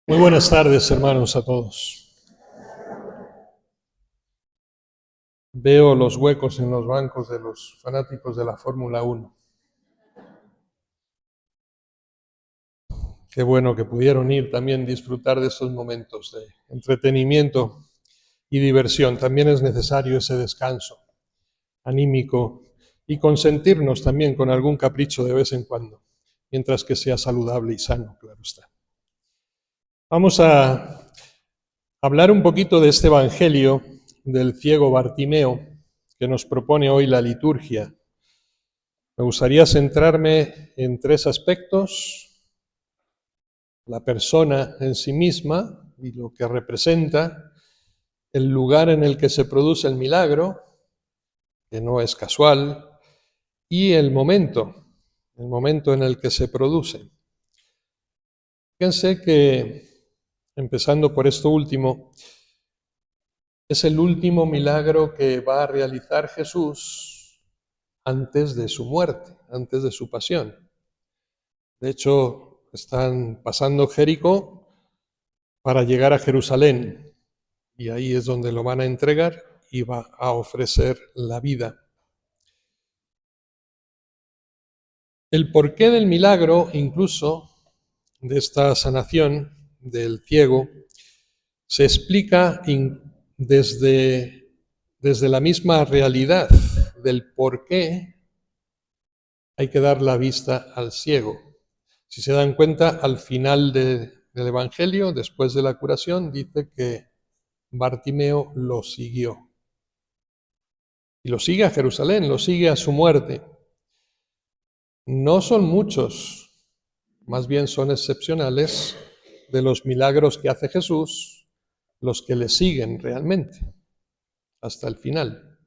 Muy buenas tardes, hermanos, a todos. Veo los huecos en los bancos de los fanáticos de la Fórmula 1. Qué bueno que pudieron ir también disfrutar de estos momentos de entretenimiento y diversión. También es necesario ese descanso anímico y consentirnos también con algún capricho de vez en cuando, mientras que sea saludable y sano, claro está. Vamos a hablar un poquito de este evangelio del ciego Bartimeo que nos propone hoy la liturgia. Me gustaría centrarme en tres aspectos: la persona en sí misma y lo que representa, el lugar en el que se produce el milagro, que no es casual, y el momento en el que se produce. Fíjense que, empezando por esto último, es el último milagro que va a realizar Jesús antes de su muerte, antes de su pasión. De hecho, están pasando Jericó para llegar a Jerusalén, y ahí es donde lo van a entregar y va a ofrecer la vida. El porqué del milagro, incluso de esta sanación del ciego, se explica desde la misma realidad del por qué hay que dar la vista al ciego. Si se dan cuenta, al final del Evangelio, después de la curación, dice que Bartimeo lo siguió. Y lo sigue a Jerusalén, lo sigue a su muerte. No son muchos, más bien son excepcionales, de los milagros que hace Jesús los que le siguen realmente, hasta el final.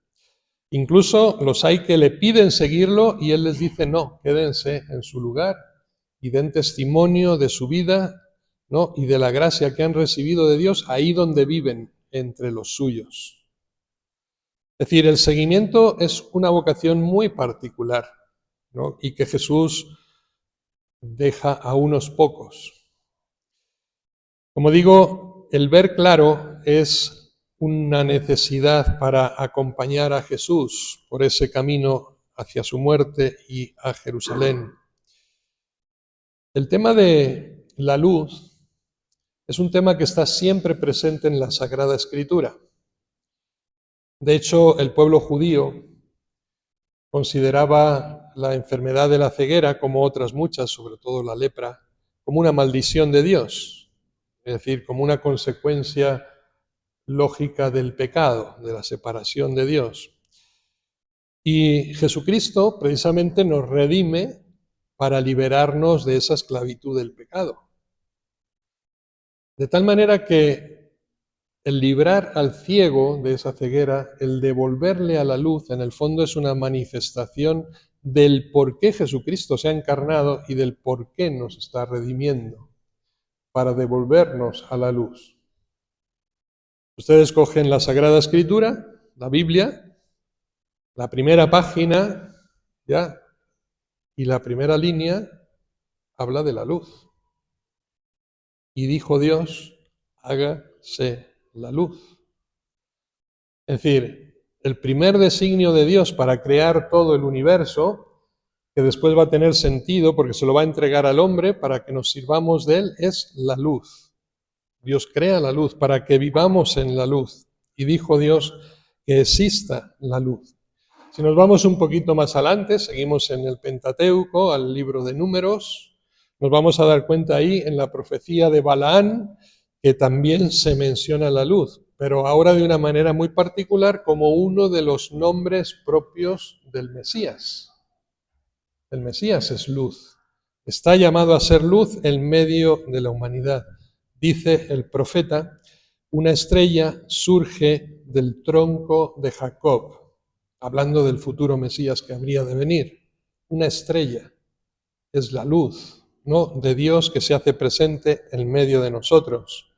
Incluso los hay que le piden seguirlo y él les dice: no, quédense en su lugar y den testimonio de su vida, ¿no?, y de la gracia que han recibido de Dios ahí donde viven, entre los suyos. Es decir, el seguimiento es una vocación muy particular, ¿no?, y que Jesús deja a unos pocos. Como digo, el ver claro es una necesidad para acompañar a Jesús por ese camino hacia su muerte y a Jerusalén. El tema de la luz es un tema que está siempre presente en la Sagrada Escritura. De hecho, el pueblo judío consideraba la enfermedad de la ceguera, como otras muchas, sobre todo la lepra, como una maldición de Dios, es decir, como una consecuencia lógica del pecado, de la separación de Dios. Y Jesucristo precisamente nos redime para liberarnos de esa esclavitud del pecado. De tal manera que el librar al ciego de esa ceguera, el devolverle a la luz, en el fondo es una manifestación del por qué Jesucristo se ha encarnado y del por qué nos está redimiendo, para devolvernos a la luz. Ustedes cogen la Sagrada Escritura, la Biblia, la primera página, ¿ya?, y la primera línea habla de la luz. Y dijo Dios: hágase la luz. Es decir, el primer designio de Dios para crear todo el universo, que después va a tener sentido porque se lo va a entregar al hombre para que nos sirvamos de él, es la luz. Dios crea la luz para que vivamos en la luz. Y dijo Dios que exista la luz. Si nos vamos un poquito más adelante, seguimos en el Pentateuco, al libro de Números, nos vamos a dar cuenta ahí en la profecía de Balaán que también se menciona la luz, pero ahora de una manera muy particular como uno de los nombres propios del Mesías. El Mesías es luz. Está llamado a ser luz en medio de la humanidad. Dice el profeta: una estrella surge del tronco de Jacob, hablando del futuro Mesías que habría de venir. Una estrella es la luz, ¿no?, de Dios que se hace presente en medio de nosotros.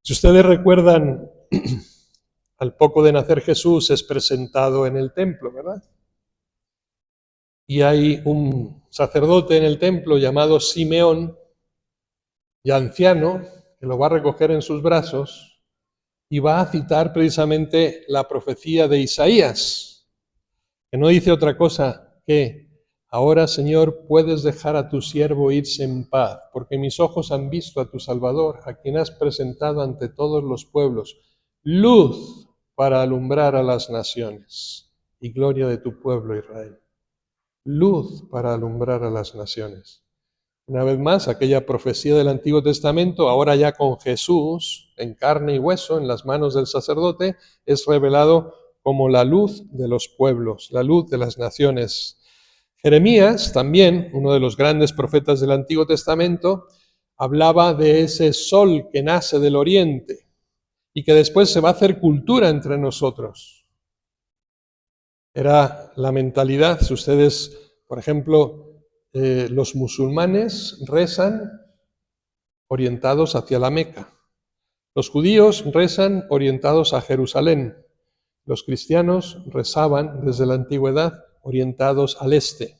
Si ustedes recuerdan, al poco de nacer Jesús es presentado en el templo, ¿verdad? Y hay un sacerdote en el templo llamado Simeón y anciano, que lo va a recoger en sus brazos y va a citar precisamente la profecía de Isaías, que no dice otra cosa que: ahora, Señor, puedes dejar a tu siervo irse en paz, porque mis ojos han visto a tu Salvador, a quien has presentado ante todos los pueblos, luz para alumbrar a las naciones y gloria de tu pueblo Israel. Luz para alumbrar a las naciones. Una vez más, aquella profecía del Antiguo Testamento, ahora ya con Jesús en carne y hueso en las manos del sacerdote, es revelado como la luz de los pueblos, la luz de las naciones. Jeremías, también uno de los grandes profetas del Antiguo Testamento, hablaba de ese sol que nace del oriente y que después se va a hacer cultura entre nosotros. Era la mentalidad, si ustedes, por ejemplo, los musulmanes rezan orientados hacia la Meca. Los judíos rezan orientados a Jerusalén. Los cristianos rezaban desde la antigüedad orientados al este.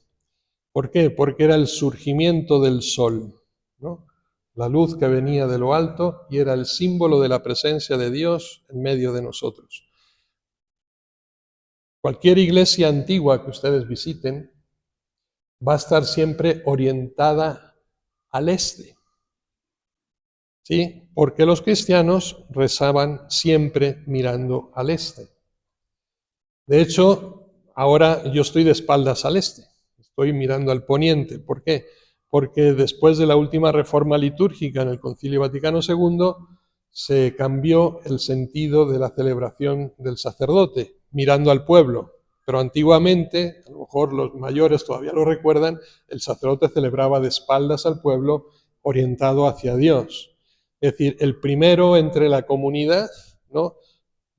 ¿Por qué? Porque era el surgimiento del sol, ¿no? La luz que venía de lo alto y era el símbolo de la presencia de Dios en medio de nosotros. Cualquier iglesia antigua que ustedes visiten va a estar siempre orientada al este. ¿Sí? Porque los cristianos rezaban siempre mirando al este. De hecho, ahora yo estoy de espaldas al este, estoy mirando al poniente. ¿Por qué? Porque después de la última reforma litúrgica en el Concilio Vaticano II, se cambió el sentido de la celebración del sacerdote, mirando al pueblo. Pero antiguamente, a lo mejor los mayores todavía lo recuerdan, el sacerdote celebraba de espaldas al pueblo, orientado hacia Dios. Es decir, el primero entre la comunidad, ¿no?,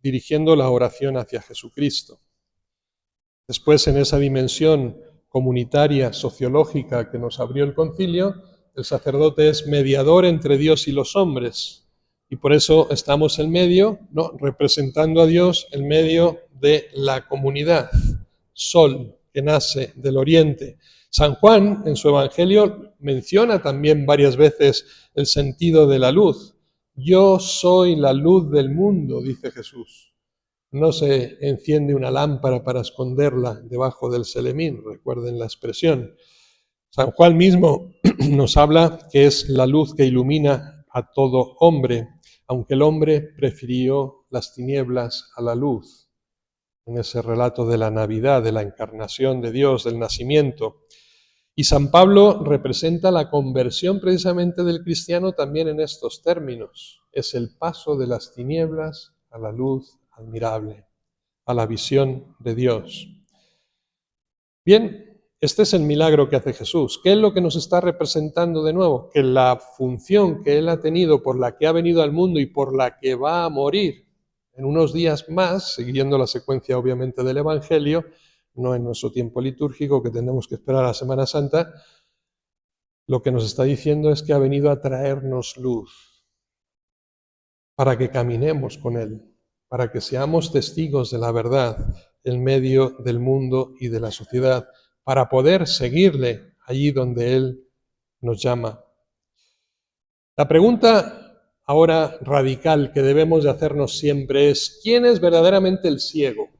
dirigiendo la oración hacia Jesucristo. Después, en esa dimensión comunitaria, sociológica que nos abrió el concilio, el sacerdote es mediador entre Dios y los hombres. Y por eso estamos en medio, ¿no?, representando a Dios en medio de la comunidad. Sol que nace del oriente. San Juan, en su Evangelio, menciona también varias veces el sentido de la luz. Yo soy la luz del mundo, dice Jesús. No se enciende una lámpara para esconderla debajo del selemín, recuerden la expresión. San Juan mismo nos habla que es la luz que ilumina a todo hombre, aunque el hombre prefirió las tinieblas a la luz. En ese relato de la Navidad, de la encarnación de Dios, del nacimiento. Y San Pablo representa la conversión precisamente del cristiano también en estos términos. Es el paso de las tinieblas a la luz admirable, a la visión de Dios. Bien, este es el milagro que hace Jesús. ¿Qué es lo que nos está representando de nuevo? Que la función que Él ha tenido, por la que ha venido al mundo y por la que va a morir en unos días más, siguiendo la secuencia obviamente del Evangelio, no en nuestro tiempo litúrgico que tenemos que esperar a la Semana Santa, lo que nos está diciendo es que ha venido a traernos luz para que caminemos con Él, para que seamos testigos de la verdad en medio del mundo y de la sociedad, para poder seguirle allí donde Él nos llama. La pregunta ahora radical que debemos de hacernos siempre es: ¿quién es verdaderamente el ciego?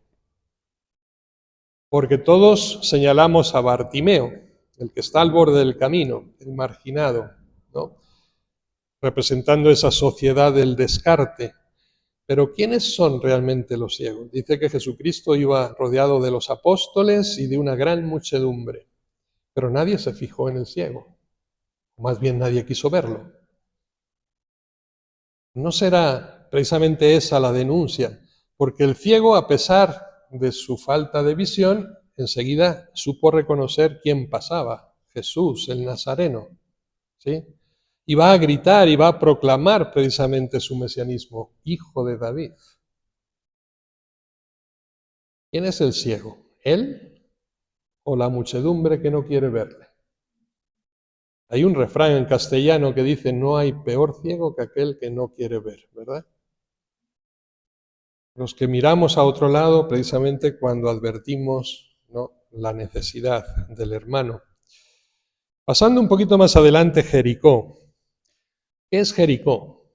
Porque todos señalamos a Bartimeo, el que está al borde del camino, el marginado, ¿no?, representando esa sociedad del descarte. Pero ¿quiénes son realmente los ciegos? Dice que Jesucristo iba rodeado de los apóstoles y de una gran muchedumbre, pero nadie se fijó en el ciego, o más bien nadie quiso verlo. ¿No será precisamente esa la denuncia? Porque el ciego, a pesar de su falta de visión, enseguida supo reconocer quién pasaba: Jesús, el Nazareno, ¿sí? Y va a gritar y va a proclamar precisamente su mesianismo: Hijo de David. ¿Quién es el ciego? ¿Él o la muchedumbre que no quiere verle? Hay un refrán en castellano que dice: no hay peor ciego que aquel que no quiere ver, ¿verdad? Los que miramos a otro lado precisamente cuando advertimos, ¿no?, la necesidad del hermano. Pasando un poquito más adelante, Jericó. ¿Qué es Jericó?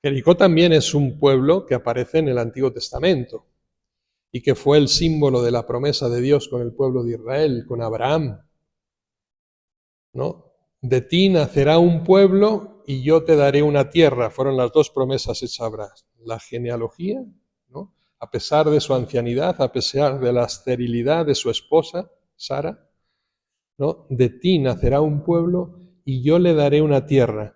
Jericó también es un pueblo que aparece en el Antiguo Testamento y que fue el símbolo de la promesa de Dios con el pueblo de Israel, con Abraham, ¿no? De ti nacerá un pueblo y yo te daré una tierra. Fueron las dos promesas hechas a Abraham. La genealogía, ¿no? A pesar de su ancianidad, a pesar de la esterilidad de su esposa, Sara, ¿no? De ti nacerá un pueblo y yo le daré una tierra.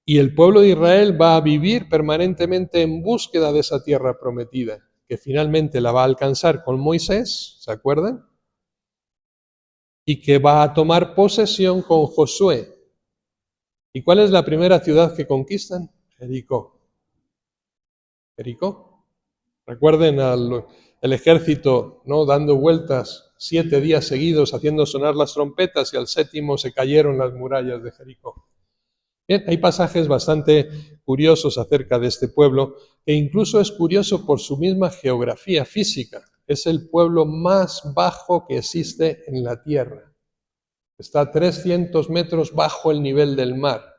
Y el pueblo de Israel va a vivir permanentemente en búsqueda de esa tierra prometida, que finalmente la va a alcanzar con Moisés, ¿se acuerdan? Y que va a tomar posesión con Josué. ¿Y cuál es la primera ciudad que conquistan? Jericó. Jericó. Recuerden el ejército, ¿no? Dando vueltas 7 días seguidos, haciendo sonar las trompetas, y al séptimo se cayeron las murallas de Jericó. Bien, hay pasajes bastante curiosos acerca de este pueblo, e incluso es curioso por su misma geografía física. Es el pueblo más bajo que existe en la tierra. Está a 300 metros bajo el nivel del mar.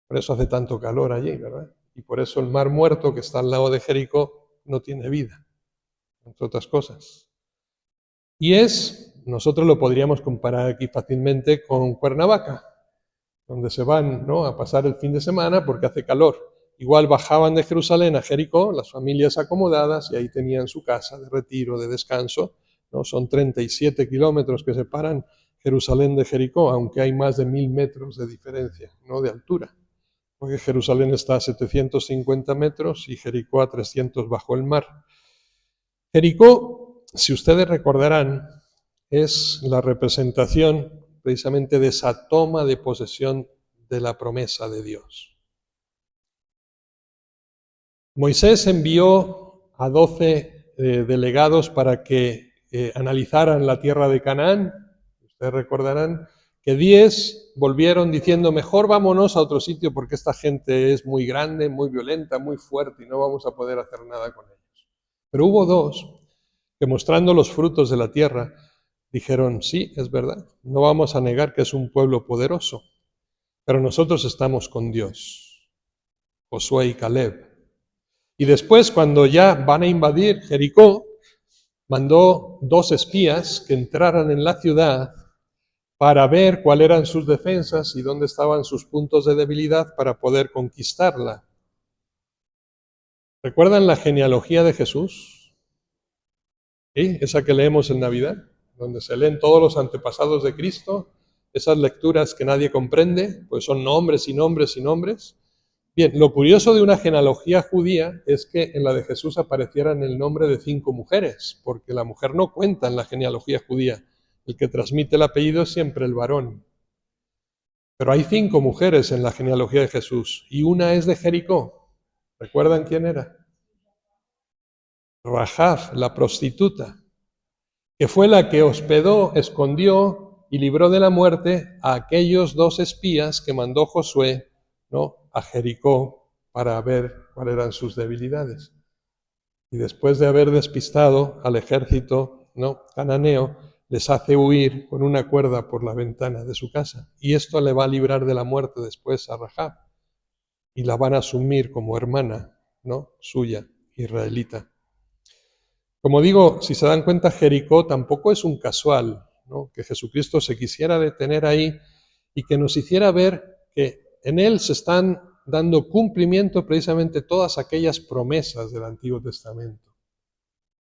Por eso hace tanto calor allí, ¿verdad? Y por eso el mar muerto que está al lado de Jericó no tiene vida, entre otras cosas. Y nosotros lo podríamos comparar aquí fácilmente con Cuernavaca, donde se van, ¿no?, a pasar el fin de semana porque hace calor. Igual bajaban de Jerusalén a Jericó, las familias acomodadas, y ahí tenían su casa de retiro, de descanso, ¿no? Son 37 kilómetros que separan Jerusalén de Jericó, aunque hay más de 1000 metros de diferencia, ¿no?, de altura. Porque Jerusalén está a 750 metros y Jericó a 300 bajo el mar. Jericó, si ustedes recordarán, es la representación precisamente de esa toma de posesión de la promesa de Dios. Moisés envió a 12 delegados para que analizaran la tierra de Canaán. Ustedes recordarán que 10 volvieron diciendo, mejor vámonos a otro sitio porque esta gente es muy grande, muy violenta, muy fuerte y no vamos a poder hacer nada con ellos. Pero hubo 2 que, mostrando los frutos de la tierra, dijeron, sí, es verdad, no vamos a negar que es un pueblo poderoso, pero nosotros estamos con Dios, Josué y Caleb. Y después, cuando ya van a invadir Jericó, mandó 2 espías que entraran en la ciudad para ver cuáles eran sus defensas y dónde estaban sus puntos de debilidad para poder conquistarla. ¿Recuerdan la genealogía de Jesús? ¿Sí? Esa que leemos en Navidad, donde se leen todos los antepasados de Cristo, esas lecturas que nadie comprende, pues son nombres y nombres y nombres. Bien, lo curioso de una genealogía judía es que en la de Jesús aparecieran el nombre de 5 mujeres, porque la mujer no cuenta en la genealogía judía. El que transmite el apellido es siempre el varón. Pero hay 5 mujeres en la genealogía de Jesús, y una es de Jericó. ¿Recuerdan quién era? Rahab, la prostituta, que fue la que hospedó, escondió y libró de la muerte a aquellos 2 espías que mandó Josué, ¿no?, a Jericó para ver cuáles eran sus debilidades. Y después de haber despistado al ejército, ¿no?, cananeo, les hace huir con una cuerda por la ventana de su casa. Y esto le va a librar de la muerte después a Rahab. Y la van a asumir como hermana, ¿no?, suya, israelita. Como digo, si se dan cuenta, Jericó tampoco es un casual, ¿no?, que Jesucristo se quisiera detener ahí y que nos hiciera ver que en él se están dando cumplimiento precisamente todas aquellas promesas del Antiguo Testamento.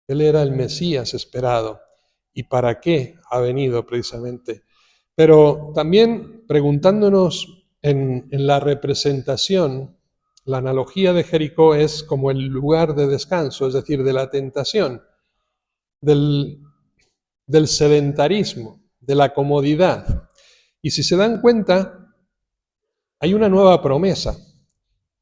Él era el Mesías esperado. ¿Y para qué ha venido precisamente? Pero también preguntándonos en la representación, la analogía de Jericó es como el lugar de descanso, es decir, de la tentación, del sedentarismo, de la comodidad. Y si se dan cuenta, hay una nueva promesa.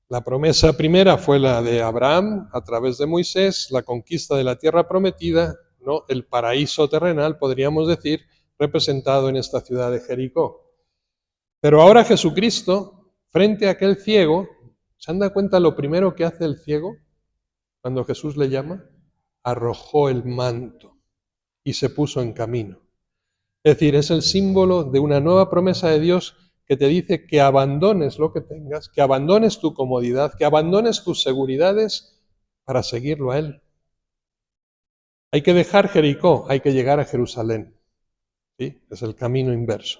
La promesa primera fue la de Abraham a través de Moisés, la conquista de la tierra prometida, ¿no?, el paraíso terrenal, podríamos decir, representado en esta ciudad de Jericó. Pero ahora Jesucristo, frente a aquel ciego, ¿se han dado cuenta lo primero que hace el ciego cuando Jesús le llama? Arrojó el manto y se puso en camino. Es decir, es el símbolo de una nueva promesa de Dios que te dice que abandones lo que tengas, que abandones tu comodidad, que abandones tus seguridades para seguirlo a Él. Hay que dejar Jericó, hay que llegar a Jerusalén. ¿Sí? Es el camino inverso.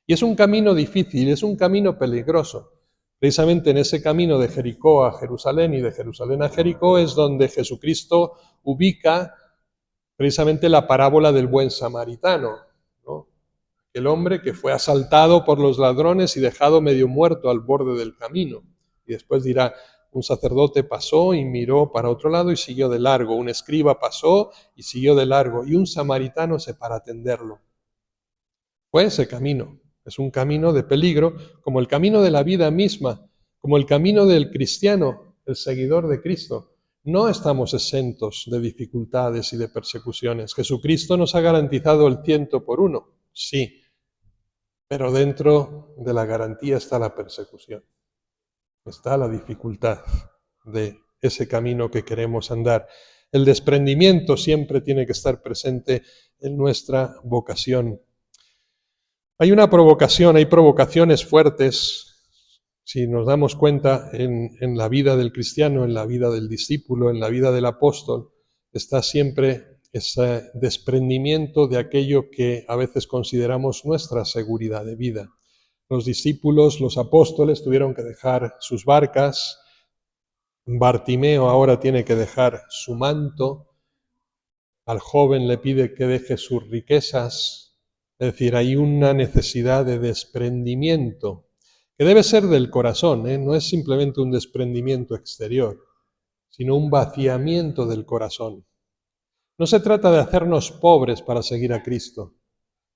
Y es un camino difícil, es un camino peligroso. Precisamente en ese camino de Jericó a Jerusalén y de Jerusalén a Jericó es donde Jesucristo ubica precisamente la parábola del buen samaritano, ¿no? El hombre que fue asaltado por los ladrones y dejado medio muerto al borde del camino. Y después dirá, un sacerdote pasó y miró para otro lado y siguió de largo, un escriba pasó y siguió de largo, y un samaritano se para atenderlo. Fue ese camino. Es un camino de peligro, como el camino de la vida misma, como el camino del cristiano, el seguidor de Cristo. No estamos exentos de dificultades y de persecuciones. Jesucristo nos ha garantizado el 100%, sí, pero dentro de la garantía está la persecución, está la dificultad de ese camino que queremos andar. El desprendimiento siempre tiene que estar presente en nuestra vocación. Hay una provocación, hay provocaciones fuertes, si nos damos cuenta en la vida del cristiano, en la vida del discípulo, en la vida del apóstol, está siempre ese desprendimiento de aquello que a veces consideramos nuestra seguridad de vida. Los discípulos, los apóstoles tuvieron que dejar sus barcas, Bartimeo ahora tiene que dejar su manto, al joven le pide que deje sus riquezas. Es decir, hay una necesidad de desprendimiento, que debe ser del corazón, no es simplemente un desprendimiento exterior, sino un vaciamiento del corazón. No se trata de hacernos pobres para seguir a Cristo,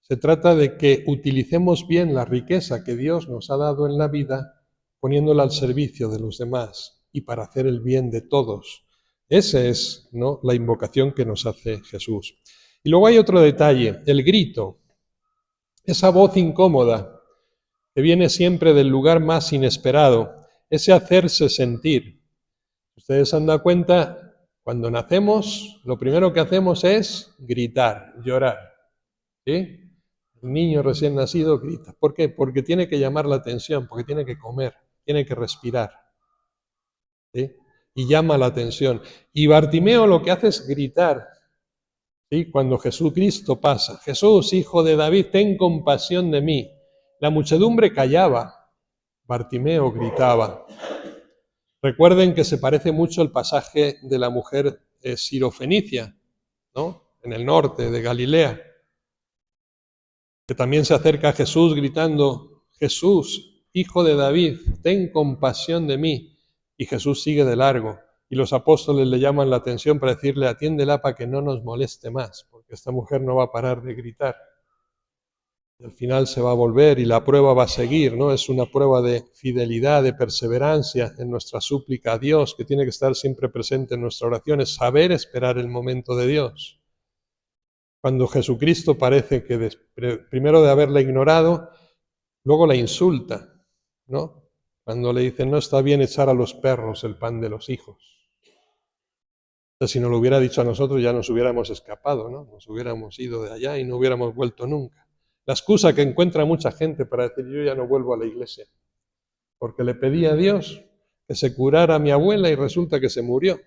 se trata de que utilicemos bien la riqueza que Dios nos ha dado en la vida, poniéndola al servicio de los demás y para hacer el bien de todos. Esa es, ¿no?, la invocación que nos hace Jesús. Y luego hay otro detalle, el grito. Esa voz incómoda que viene siempre del lugar más inesperado, ese hacerse sentir. Ustedes se han dado cuenta, cuando nacemos, lo primero que hacemos es gritar, llorar. ¿Sí? El niño recién nacido grita. ¿Por qué? Porque tiene que llamar la atención, porque tiene que comer, tiene que respirar. ¿Sí? Y llama la atención. Y Bartimeo lo que hace es gritar. ¿Sí? Cuando Jesucristo pasa, Jesús, hijo de David, ten compasión de mí. La muchedumbre callaba, Bartimeo gritaba. Recuerden que se parece mucho al pasaje de la mujer sirofenicia, ¿no?, en el norte de Galilea, que también se acerca a Jesús gritando, Jesús, hijo de David, ten compasión de mí. Y Jesús sigue de largo. Y los apóstoles le llaman la atención para decirle, atiéndela para que no nos moleste más, porque esta mujer no va a parar de gritar. Y al final se va a volver y la prueba va a seguir, ¿no? Es una prueba de fidelidad, de perseverancia en nuestra súplica a Dios, que tiene que estar siempre presente en nuestra oración, es saber esperar el momento de Dios. Cuando Jesucristo parece que primero de haberla ignorado, luego la insulta, ¿no? Cuando le dicen, no está bien echar a los perros el pan de los hijos. Entonces, si nos lo hubiera dicho a nosotros, ya nos hubiéramos escapado, ¿no? Nos hubiéramos ido de allá y no hubiéramos vuelto nunca. La excusa que encuentra mucha gente para decir, yo ya no vuelvo a la iglesia, porque le pedí a Dios que se curara a mi abuela y resulta que se murió.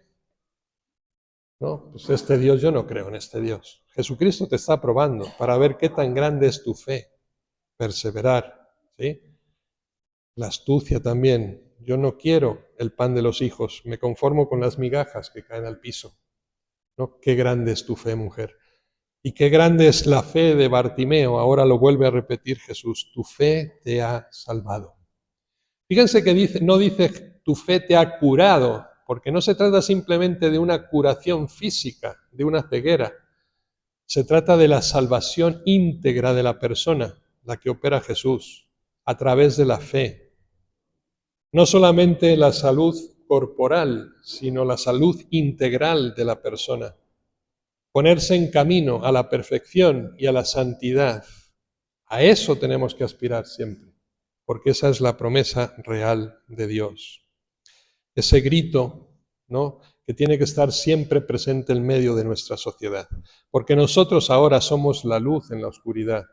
No, pues este Dios, yo no creo en este Dios. Jesucristo te está probando para ver qué tan grande es tu fe, perseverar, ¿sí? La astucia también. Yo no quiero el pan de los hijos, me conformo con las migajas que caen al piso. ¿No? Qué grande es tu fe, mujer. Y qué grande es la fe de Bartimeo. Ahora lo vuelve a repetir Jesús. Tu fe te ha salvado. Fíjense que no dice tu fe te ha curado, porque no se trata simplemente de una curación física, de una ceguera. Se trata de la salvación íntegra de la persona, la que opera Jesús, a través de la fe. No solamente la salud corporal, sino la salud integral de la persona. Ponerse en camino a la perfección y a la santidad. A eso tenemos que aspirar siempre, porque esa es la promesa real de Dios. Ese grito, ¿no?, que tiene que estar siempre presente en medio de nuestra sociedad, porque nosotros ahora somos la luz en la oscuridad,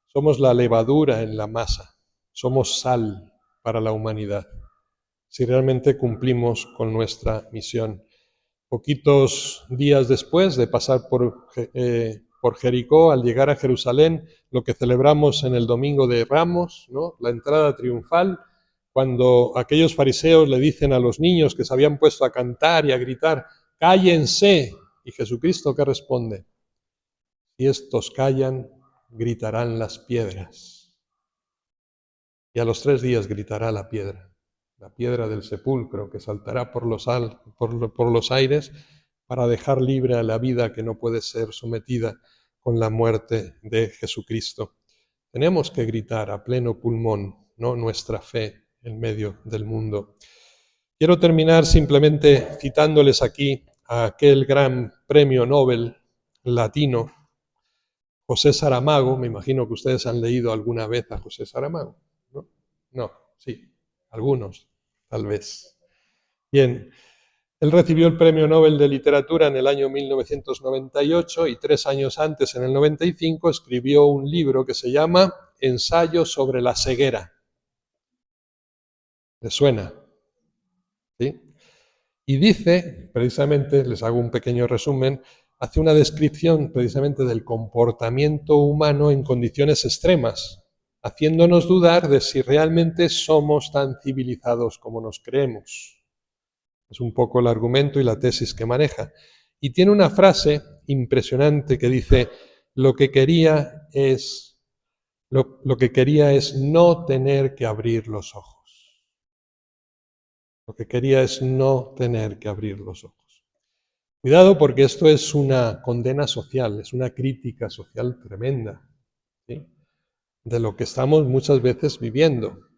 somos la levadura en la masa. somos sal para la humanidad, si realmente cumplimos con nuestra misión. Poquitos días después de pasar por Jericó, al llegar a Jerusalén, lo que celebramos en el Domingo de Ramos, ¿no? La entrada triunfal, cuando aquellos fariseos le dicen a los niños que se habían puesto a cantar y a gritar, ¡cállense! Y Jesucristo, ¿qué responde? Si estos callan, gritarán las piedras. Y a los 3 días gritará la piedra del sepulcro, que saltará por los aires para dejar libre a la vida que no puede ser sometida con la muerte de Jesucristo. Tenemos que gritar a pleno pulmón, ¿no?, nuestra fe en medio del mundo. Quiero terminar simplemente citándoles aquí a aquel gran premio Nobel latino, José Saramago. Me imagino que ustedes han leído alguna vez a José Saramago, ¿no? No, sí, algunos, tal vez. Bien, él recibió el Premio Nobel de Literatura en el año 1998 y 3 años antes, en el 95, escribió un libro que se llama Ensayo sobre la ceguera. ¿Les suena? ¿Sí? Y dice, precisamente, les hago un pequeño resumen, hace una descripción precisamente del comportamiento humano en condiciones extremas, haciéndonos dudar de si realmente somos tan civilizados como nos creemos. Es un poco el argumento y la tesis que maneja. Y tiene una frase impresionante que dice, lo que quería es no tener que abrir los ojos. Lo que quería es no tener que abrir los ojos. Cuidado, porque esto es una condena social, es una crítica social tremenda, ¿sí?, de lo que estamos muchas veces viviendo,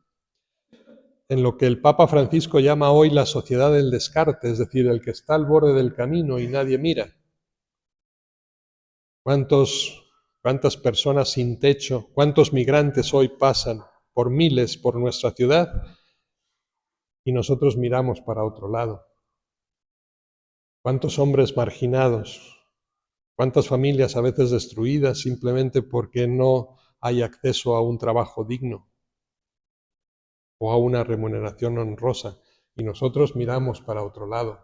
en lo que el Papa Francisco llama hoy la sociedad del descarte, es decir, el que está al borde del camino y nadie mira. ¿Cuántas personas sin techo, cuántos migrantes hoy pasan por miles por nuestra ciudad y nosotros miramos para otro lado? ¿Cuántos hombres marginados? ¿Cuántas familias a veces destruidas simplemente porque no hay acceso a un trabajo digno o a una remuneración honrosa? Y nosotros miramos para otro lado.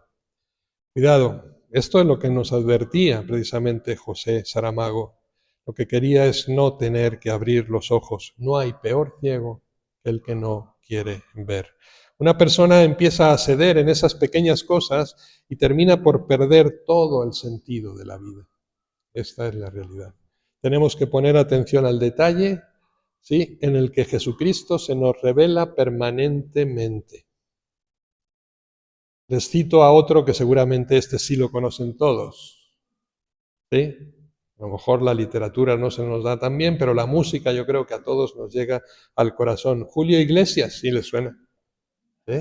Cuidado, esto es lo que nos advertía precisamente José Saramago. Lo que quería es no tener que abrir los ojos. No hay peor ciego que el que no quiere ver. Una persona empieza a ceder en esas pequeñas cosas y termina por perder todo el sentido de la vida. Esta es la realidad. Tenemos que poner atención al detalle, ¿sí?, en el que Jesucristo se nos revela permanentemente. Les cito a otro que seguramente este sí lo conocen todos, ¿sí? A lo mejor la literatura no se nos da tan bien, pero la música yo creo que a todos nos llega al corazón. Julio Iglesias, sí les suena, ¿sí?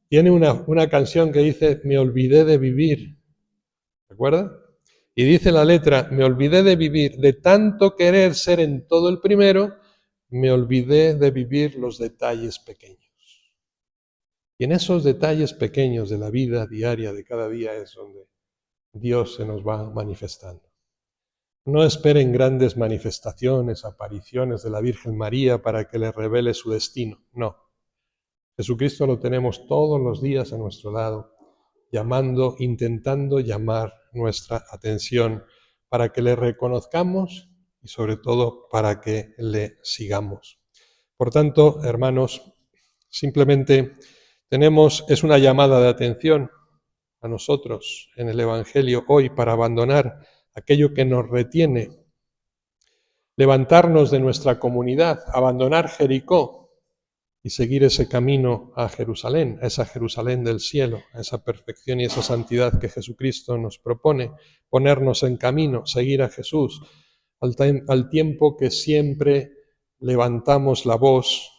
Tiene una canción que dice, me olvidé de vivir, ¿de acuerdo? Y dice la letra, me olvidé de vivir, de tanto querer ser en todo el primero, me olvidé de vivir los detalles pequeños. Y en esos detalles pequeños de la vida diaria de cada día es donde Dios se nos va manifestando. No esperen grandes manifestaciones, apariciones de la Virgen María para que le revele su destino. No. Jesucristo lo tenemos todos los días a nuestro lado, intentando llamar nuestra atención para que le reconozcamos y sobre todo para que le sigamos. Por tanto, hermanos, simplemente es una llamada de atención a nosotros en el Evangelio hoy para abandonar aquello que nos retiene, levantarnos de nuestra comunidad, abandonar Jericó y seguir ese camino a Jerusalén, a esa Jerusalén del cielo, a esa perfección y esa santidad que Jesucristo nos propone, ponernos en camino, seguir a Jesús, al tiempo que siempre levantamos la voz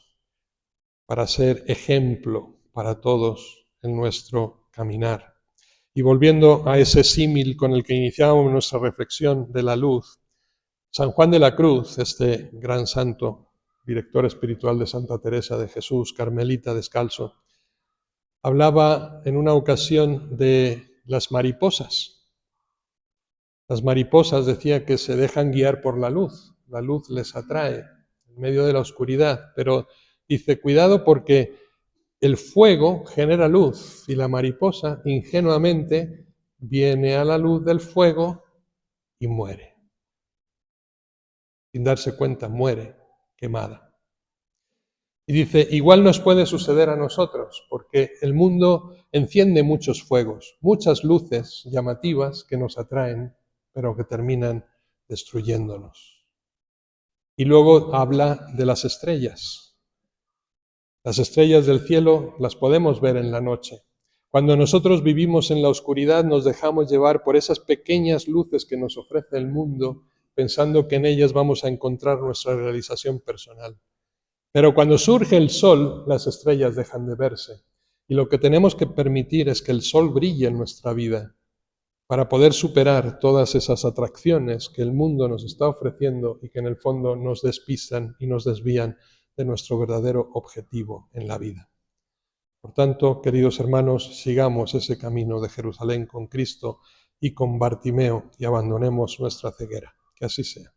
para ser ejemplo para todos en nuestro caminar. Y volviendo a ese símil con el que iniciábamos nuestra reflexión de la luz, San Juan de la Cruz, este gran santo, director espiritual de Santa Teresa de Jesús, carmelita descalzo, hablaba en una ocasión de las mariposas. Las mariposas, decía, que se dejan guiar por la luz les atrae en medio de la oscuridad, pero Dice, cuidado porque el fuego genera luz y la mariposa ingenuamente viene a la luz del fuego y muere. Sin darse cuenta, muere quemada. Y dice, igual nos puede suceder a nosotros, porque el mundo enciende muchos fuegos, muchas luces llamativas que nos atraen, pero que terminan destruyéndonos. Y luego habla de las estrellas. Las estrellas del cielo las podemos ver en la noche. Cuando nosotros vivimos en la oscuridad nos dejamos llevar por esas pequeñas luces que nos ofrece el mundo, pensando que en ellas vamos a encontrar nuestra realización personal. Pero cuando surge el sol, las estrellas dejan de verse. Y lo que tenemos que permitir es que el sol brille en nuestra vida para poder superar todas esas atracciones que el mundo nos está ofreciendo y que en el fondo nos despistan y nos desvían de nuestro verdadero objetivo en la vida. Por tanto, queridos hermanos, sigamos ese camino de Jerusalén con Cristo y con Bartimeo y abandonemos nuestra ceguera. Que así sea.